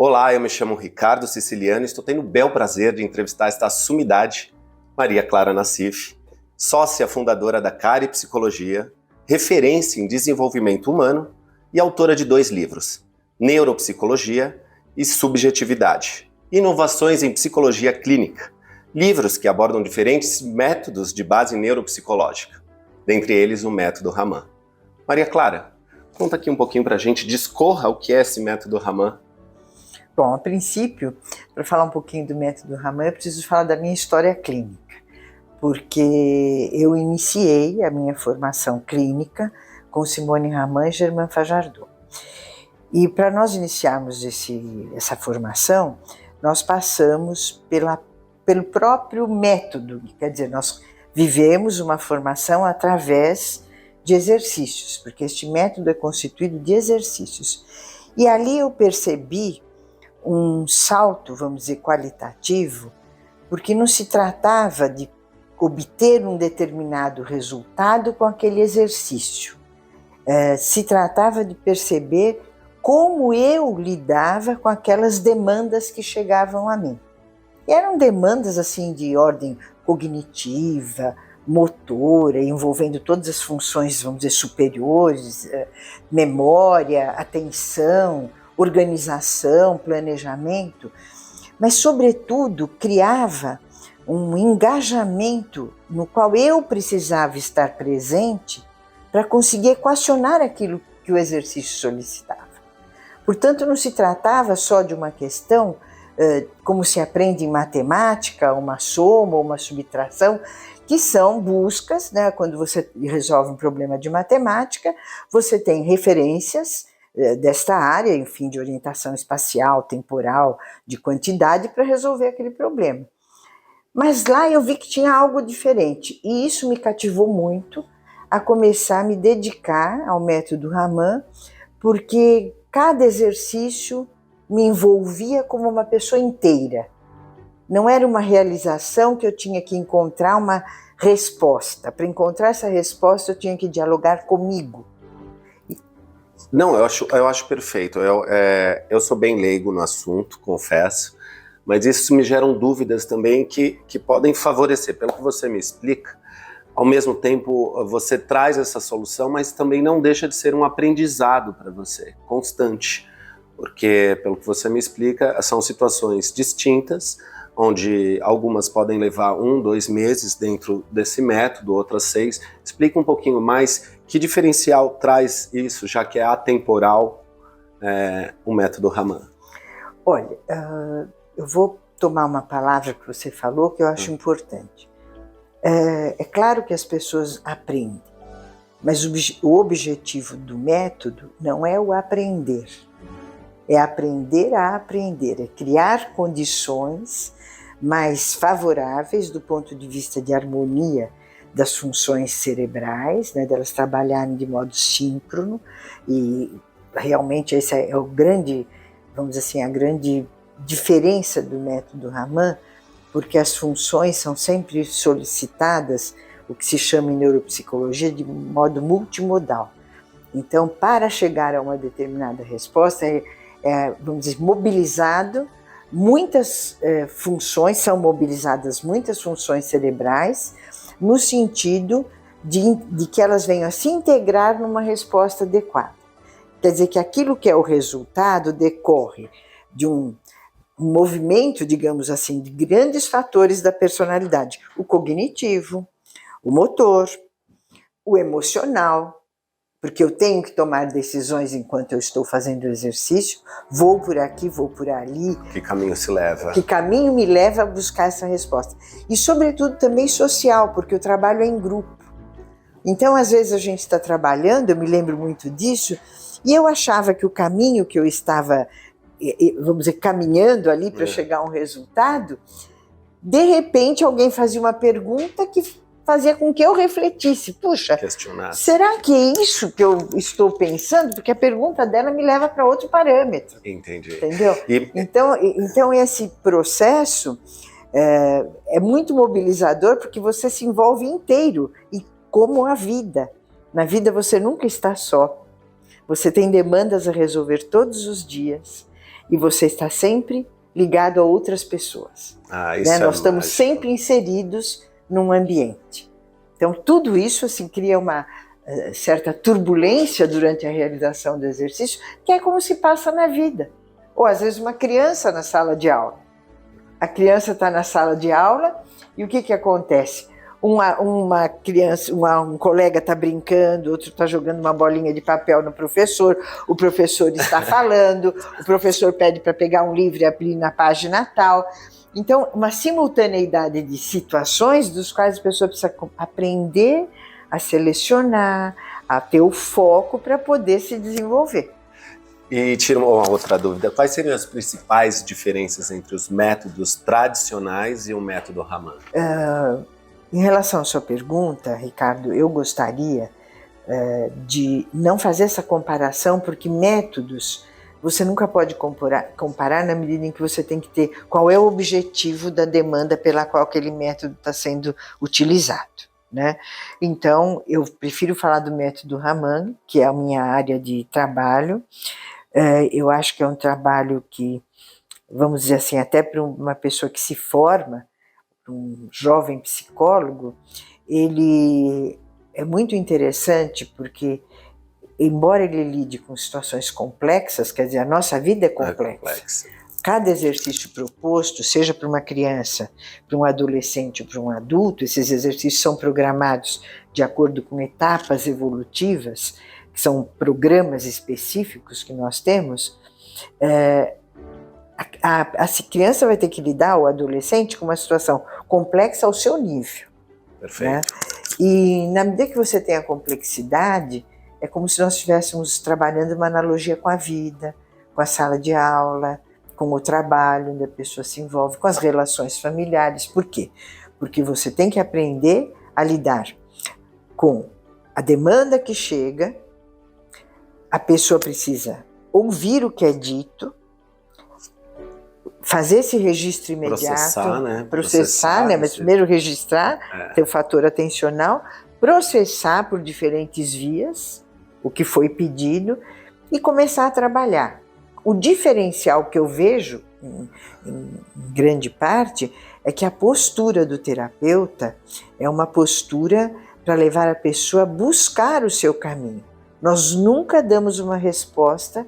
Olá, eu me chamo Ricardo Siciliano e estou tendo o bel prazer de entrevistar esta sumidade, Maria Clara Nassif, sócia fundadora da Cari Psicologia, referência em desenvolvimento humano e autora de 2 livros, Neuropsicologia e Subjetividade, Inovações em Psicologia Clínica, livros que abordam diferentes métodos de base neuropsicológica, dentre eles o método Raman. Maria Clara, conta aqui um pouquinho pra gente, discorra o que é esse método Raman. Bom, a princípio, para falar um pouquinho do método Raman, eu preciso falar da minha história clínica, porque eu iniciei a minha formação clínica com Simone Raman e Germain Fajardo. E para nós iniciarmos essa formação, nós passamos pelo próprio método, quer dizer, nós vivemos uma formação através de exercícios, porque este método é constituído de exercícios. E ali eu percebi um salto, vamos dizer, qualitativo, porque não se tratava de obter um determinado resultado com aquele exercício. Se tratava de perceber como eu lidava com aquelas demandas que chegavam a mim. E eram demandas assim de ordem cognitiva, motora, envolvendo todas as funções, vamos dizer, superiores, memória, atenção, organização, planejamento, mas, sobretudo, criava um engajamento no qual eu precisava estar presente para conseguir equacionar aquilo que o exercício solicitava. Portanto, não se tratava só de uma questão, como se aprende em matemática, uma soma ou uma subtração, que são buscas, né? Quando você resolve um problema de matemática, você tem referências desta área, enfim, de orientação espacial, temporal, de quantidade, para resolver aquele problema. Mas lá eu vi que tinha algo diferente, e isso me cativou muito a começar a me dedicar ao método Raman, porque cada exercício me envolvia como uma pessoa inteira. Não era uma realização que eu tinha que encontrar uma resposta. Para encontrar essa resposta, eu tinha que dialogar comigo. Não, eu acho perfeito. Eu sou bem leigo no assunto, confesso, mas isso me geram dúvidas também que podem favorecer. Pelo que você me explica, ao mesmo tempo você traz essa solução, mas também não deixa de ser um aprendizado para você, constante. Porque, pelo que você me explica, são situações distintas, onde algumas podem levar 1, 2 meses dentro desse método, outras 6. Explica um pouquinho mais que diferencial traz isso, já que é atemporal, o método Raman. Olha, eu vou tomar uma palavra que você falou que eu acho importante. É claro que as pessoas aprendem, mas o objetivo do método não é o aprender, é aprender a aprender, é criar condições mais favoráveis do ponto de vista de harmonia das funções cerebrais, né, delas trabalharem de modo síncrono, e realmente esse é o grande, vamos dizer assim, a grande diferença do método Raman, porque as funções são sempre solicitadas, o que se chama em neuropsicologia de modo multimodal. Então, para chegar a uma determinada resposta, vamos dizer, mobilizado muitas funções, são mobilizadas muitas funções cerebrais, no sentido de que elas venham a se integrar numa resposta adequada. Quer dizer que aquilo que é o resultado decorre de um movimento, digamos assim, de grandes fatores da personalidade: o cognitivo, o motor, o emocional, porque eu tenho que tomar decisões enquanto eu estou fazendo o exercício, vou por aqui, vou por ali. Que caminho se leva? Que caminho me leva a buscar essa resposta? E, sobretudo, também social, porque o trabalho é em grupo. Então, às vezes a gente está trabalhando, eu me lembro muito disso, e eu achava que o caminho que eu estava, vamos dizer, caminhando ali para chegar a um resultado, de repente alguém fazia uma pergunta que fazia com que eu refletisse. Puxa, será que é isso que eu estou pensando? Porque a pergunta dela me leva para outro parâmetro. Entendi. Entendeu? Então esse processo é muito mobilizador, porque você se envolve inteiro, e como a vida. Na vida você nunca está só. Você tem demandas a resolver todos os dias, e você está sempre ligado a outras pessoas. Isso Nós estamos mágico. sempre inseridos num ambiente. Então, tudo isso assim, cria uma certa turbulência durante a realização do exercício, que é como se passa na vida. Ou, às vezes, uma criança na sala de aula. A criança está na sala de aula e o que acontece? Uma criança, um colega está brincando, outro está jogando uma bolinha de papel no professor, o professor está falando, o professor pede para pegar um livro e abrir na página tal. Então, uma simultaneidade de situações dos quais a pessoa precisa aprender a selecionar, a ter o foco para poder se desenvolver. E tira uma outra dúvida, quais seriam as principais diferenças entre os métodos tradicionais e o método Raman? Em relação à sua pergunta, Ricardo, eu gostaria de não fazer essa comparação, porque métodos você nunca pode comparar na medida em que você tem que ter qual é o objetivo da demanda pela qual aquele método está sendo utilizado, né? Então, eu prefiro falar do método Raman, que é a minha área de trabalho. Eu acho que é um trabalho que, vamos dizer assim, até para uma pessoa que se forma, um jovem psicólogo, ele é muito interessante porque, embora ele lide com situações complexas, quer dizer, a nossa vida é complexa. Cada exercício proposto, seja para uma criança, para um adolescente ou para um adulto, esses exercícios são programados de acordo com etapas evolutivas, que são programas específicos que nós temos. A criança vai ter que lidar, o adolescente, com uma situação complexa ao seu nível. Perfeito. Né? E na medida que você tem a complexidade, é como se nós estivéssemos trabalhando uma analogia com a vida, com a sala de aula, com o trabalho onde a pessoa se envolve, com as relações familiares. Por quê? Porque você tem que aprender a lidar com a demanda que chega, a pessoa precisa ouvir o que é dito, fazer esse registro imediato, processar, né? Mas primeiro registrar, ter o fator atencional, processar por diferentes vias o que foi pedido e começar a trabalhar. O diferencial que eu vejo, em grande parte, é que a postura do terapeuta é uma postura para levar a pessoa a buscar o seu caminho. Nós nunca damos uma resposta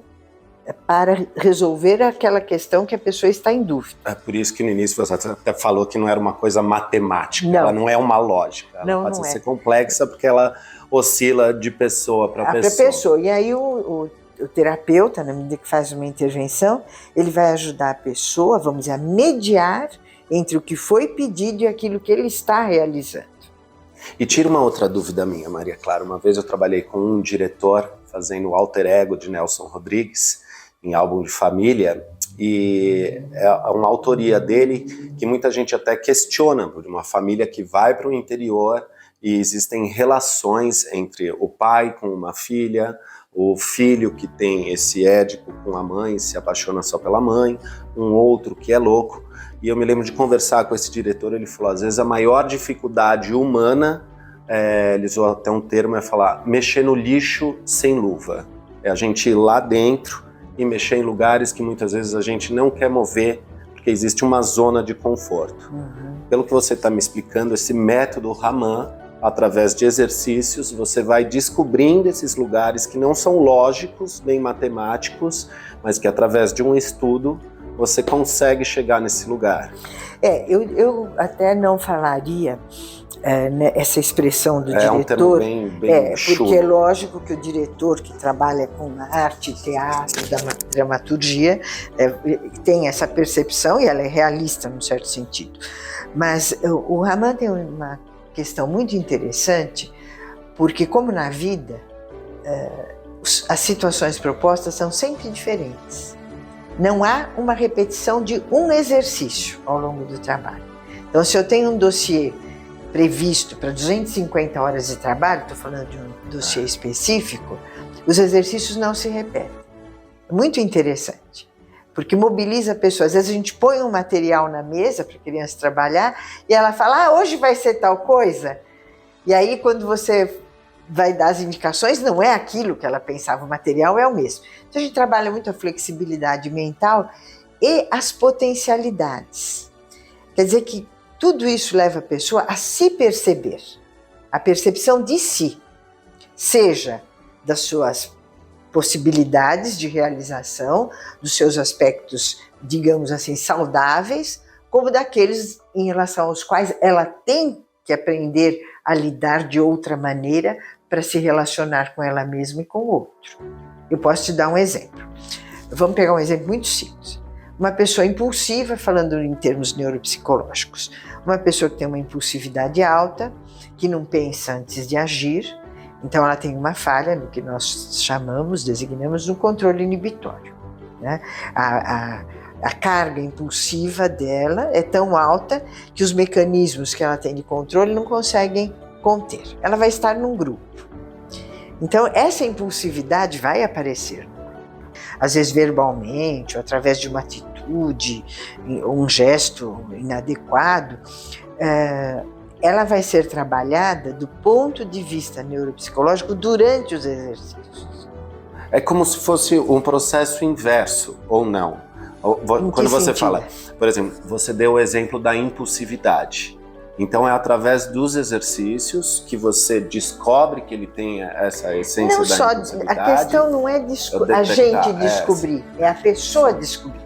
para resolver aquela questão que a pessoa está em dúvida. É por isso que no início você até falou que não era uma coisa matemática, ela não é uma lógica, ela pode ser complexa porque ela oscila de pessoa para pessoa. E aí o terapeuta, na medida que faz uma intervenção, ele vai ajudar a pessoa, vamos dizer, a mediar entre o que foi pedido e aquilo que ele está realizando. E tira uma outra dúvida minha, Maria Clara. Uma vez eu trabalhei com um diretor fazendo o alter ego de Nelson Rodrigues em Álbum de Família, e é uma autoria dele que muita gente até questiona, de uma família que vai para o interior e existem relações entre o pai com uma filha, o filho que tem esse édipo com a mãe, se apaixona só pela mãe, um outro que é louco. E eu me lembro de conversar com esse diretor, ele falou, às vezes a maior dificuldade humana, ele usou até um termo, é falar, mexer no lixo sem luva. É a gente ir lá dentro e mexer em lugares que muitas vezes a gente não quer mover, porque existe uma zona de conforto. Pelo que você está me explicando, esse método Raman, através de exercícios, você vai descobrindo esses lugares que não são lógicos, nem matemáticos, mas que através de um estudo você consegue chegar nesse lugar. Eu até não falaria essa expressão do diretor. É um termo bem chulo. Porque é lógico que o diretor que trabalha com arte, teatro, dramaturgia, tem essa percepção e ela é realista num certo sentido. Mas o Raman tem uma questão muito interessante, porque como na vida, as situações propostas são sempre diferentes. Não há uma repetição de um exercício ao longo do trabalho. Então, se eu tenho um dossiê previsto para 250 horas de trabalho, estou falando de um dossiê específico, os exercícios não se repetem. É muito interessante, porque mobiliza a pessoa. Às vezes a gente põe um material na mesa para a criança trabalhar e ela fala, hoje vai ser tal coisa. E aí, quando você vai dar as indicações, não é aquilo que ela pensava, o material é o mesmo. Então a gente trabalha muito a flexibilidade mental e as potencialidades. Quer dizer que tudo isso leva a pessoa a se perceber, a percepção de si, seja das suas possibilidades de realização, dos seus aspectos, digamos assim, saudáveis, como daqueles em relação aos quais ela tem que aprender a lidar de outra maneira para se relacionar com ela mesma e com o outro. Eu posso te dar um exemplo. Vamos pegar um exemplo muito simples. Uma pessoa impulsiva, falando em termos neuropsicológicos, uma pessoa que tem uma impulsividade alta, que não pensa antes de agir, então ela tem uma falha no que nós designamos no controle inibitório, né? A carga impulsiva dela é tão alta que os mecanismos que ela tem de controle não conseguem conter. Ela vai estar num grupo. Então essa impulsividade vai aparecer, às vezes verbalmente, ou através de uma atitude, um gesto inadequado. Ela vai ser trabalhada do ponto de vista neuropsicológico durante os exercícios. É como se fosse um processo inverso, ou não? Quando você fala, por exemplo, você deu o exemplo da impulsividade. Então é através dos exercícios que você descobre que ele tem essa essência não da só, impulsividade. A questão não é a gente descobrir, é a pessoa descobrir.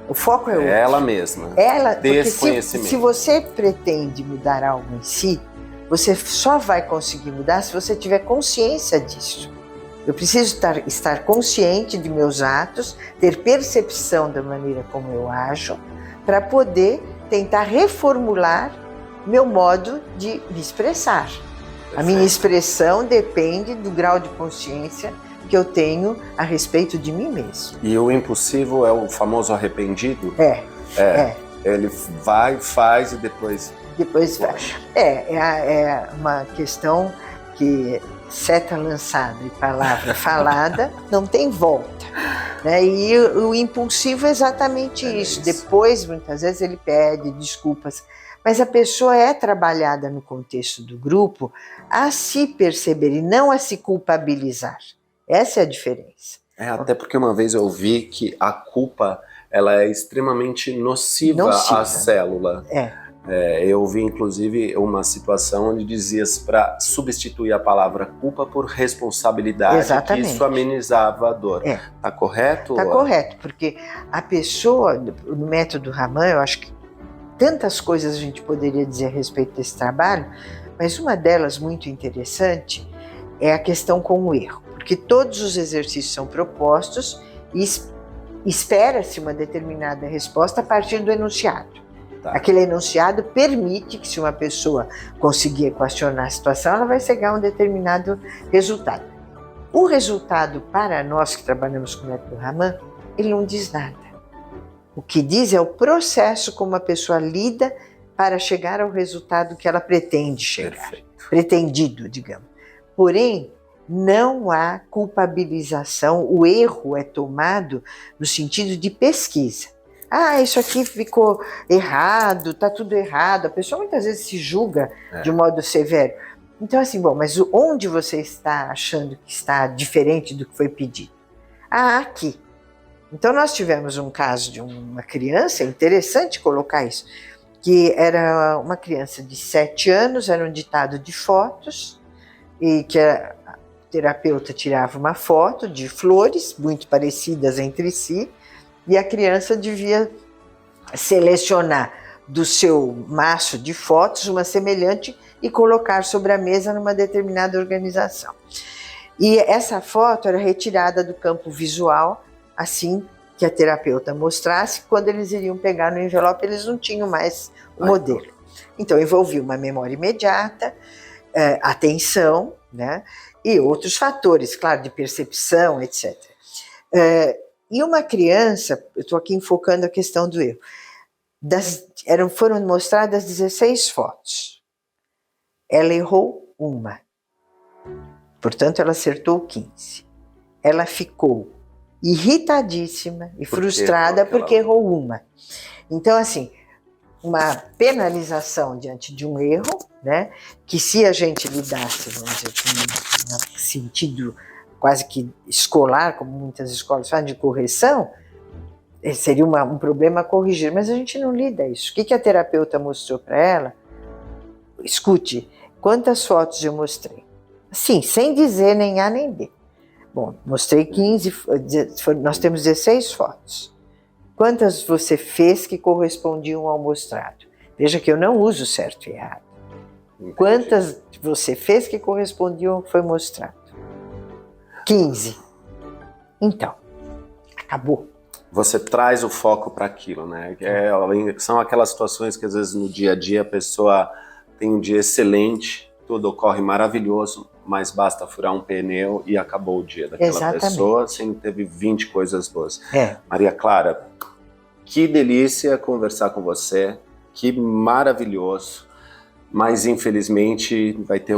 O foco é outro. Ela mesma. Ela, porque se você pretende mudar algo em si, você só vai conseguir mudar se você tiver consciência disso. Eu preciso estar consciente de meus atos, ter percepção da maneira como eu ajo, para poder tentar reformular meu modo de me expressar. Perfeito. A minha expressão depende do grau de consciência que eu tenho a respeito de mim mesmo. E o impulsivo é o famoso arrependido? É. Ele vai, faz e depois faz. É uma questão que seta lançada e palavra falada não tem volta, né? E o impulsivo é exatamente isso. Depois, muitas vezes, ele pede desculpas. Mas a pessoa é trabalhada no contexto do grupo a se perceber e não a se culpabilizar. Essa é a diferença. Até porque uma vez eu ouvi que a culpa ela é extremamente nociva à célula. Eu ouvi inclusive uma situação onde dizia-se para substituir a palavra culpa por responsabilidade. Exatamente. Que isso amenizava a dor. Tá correto? Tá correto, porque a pessoa, no método Raman, eu acho que tantas coisas a gente poderia dizer a respeito desse trabalho, mas uma delas muito interessante é a questão com o erro, porque todos os exercícios são propostos e espera-se uma determinada resposta a partir do enunciado. Tá. Aquele enunciado permite que, se uma pessoa conseguir equacionar a situação, ela vai chegar a um determinado resultado. O resultado, para nós que trabalhamos com o método Raman, ele não diz nada. O que diz é o processo como a pessoa lida para chegar ao resultado que ela pretende chegar. Perfeito. Pretendido, digamos. Porém, não há culpabilização, o erro é tomado no sentido de pesquisa. Isso aqui ficou errado, tá tudo errado. A pessoa muitas vezes se julga de um modo severo. Então, assim, mas onde você está achando que está diferente do que foi pedido? Aqui. Então, nós tivemos um caso de uma criança, é interessante colocar isso, que era uma criança de 7 anos, era um ditado de fotos, e que a terapeuta tirava uma foto de flores, muito parecidas entre si, e a criança devia selecionar do seu maço de fotos uma semelhante e colocar sobre a mesa numa determinada organização. E essa foto era retirada do campo visual, assim que a terapeuta mostrasse. Quando eles iriam pegar no envelope, eles não tinham mais o modelo. Então envolvia uma memória imediata, atenção, né? E outros fatores, claro, de percepção, etc. E uma criança, eu estou aqui enfocando a questão do erro, foram mostradas 16 fotos. Ela errou uma, portanto ela acertou 15. Ela ficou irritadíssima e frustrada porque errou uma. Então, assim, uma penalização diante de um erro, né? Que se a gente lidasse, vamos dizer, no sentido quase que escolar, como muitas escolas fazem, de correção, seria um problema a corrigir, mas a gente não lida isso. O que a terapeuta mostrou para ela? Escute, quantas fotos eu mostrei? Sim, sem dizer nem A nem B. Bom, mostrei 15, nós temos 16 fotos. Quantas você fez que correspondiam ao mostrado? Veja que eu não uso certo e errado. Entendi. Quantas você fez que correspondiam ao que foi mostrado? 15. Então, acabou. Você traz o foco para aquilo, né? São aquelas situações que às vezes no dia a dia a pessoa tem um dia excelente, tudo ocorre maravilhoso, mas basta furar um pneu e acabou o dia daquela Exatamente. Pessoa, assim, teve 20 coisas boas. É. Maria Clara, que delícia conversar com você, que maravilhoso, mas infelizmente vai ter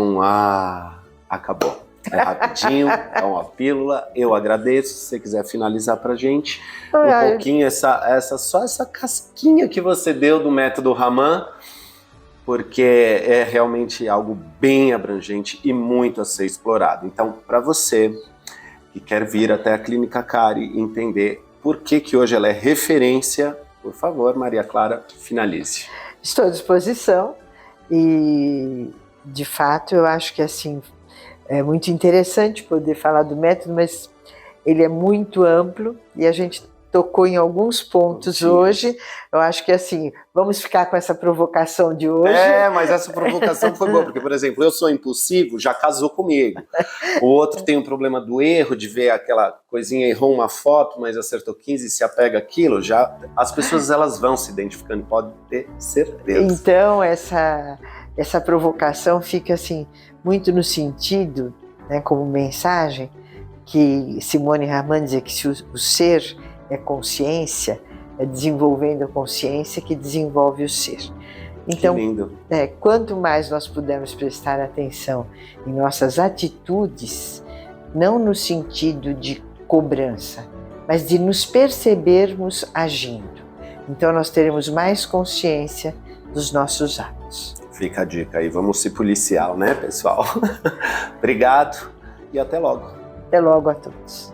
acabou. É rapidinho, é uma pílula, eu agradeço, se você quiser finalizar pra gente um pouquinho, só essa casquinha que você deu do método Raman, porque é realmente algo bem abrangente e muito a ser explorado. Então, para você que quer vir até a Clínica Cari e entender por que hoje ela é referência, por favor, Maria Clara, finalize. Estou à disposição e, de fato, eu acho que assim é muito interessante poder falar do método, mas ele é muito amplo e a gente tocou em alguns pontos hoje. Eu acho que assim, vamos ficar com essa provocação de hoje. Mas essa provocação foi boa, porque, por exemplo, eu sou impulsivo, já casou comigo. O outro tem um problema do erro, de ver aquela coisinha, errou uma foto, mas acertou 15 e se apega àquilo. Já, as pessoas elas vão se identificando, pode ter certeza. Então, essa provocação fica assim, muito no sentido, né, como mensagem, que Simone Raman dizia que se o ser é consciência, é desenvolvendo a consciência que desenvolve o ser. Então, que lindo. Quanto mais nós pudermos prestar atenção em nossas atitudes, não no sentido de cobrança, mas de nos percebermos agindo. Então nós teremos mais consciência dos nossos atos. Fica a dica aí, vamos ser policial, né, pessoal? Obrigado e até logo. Até logo a todos.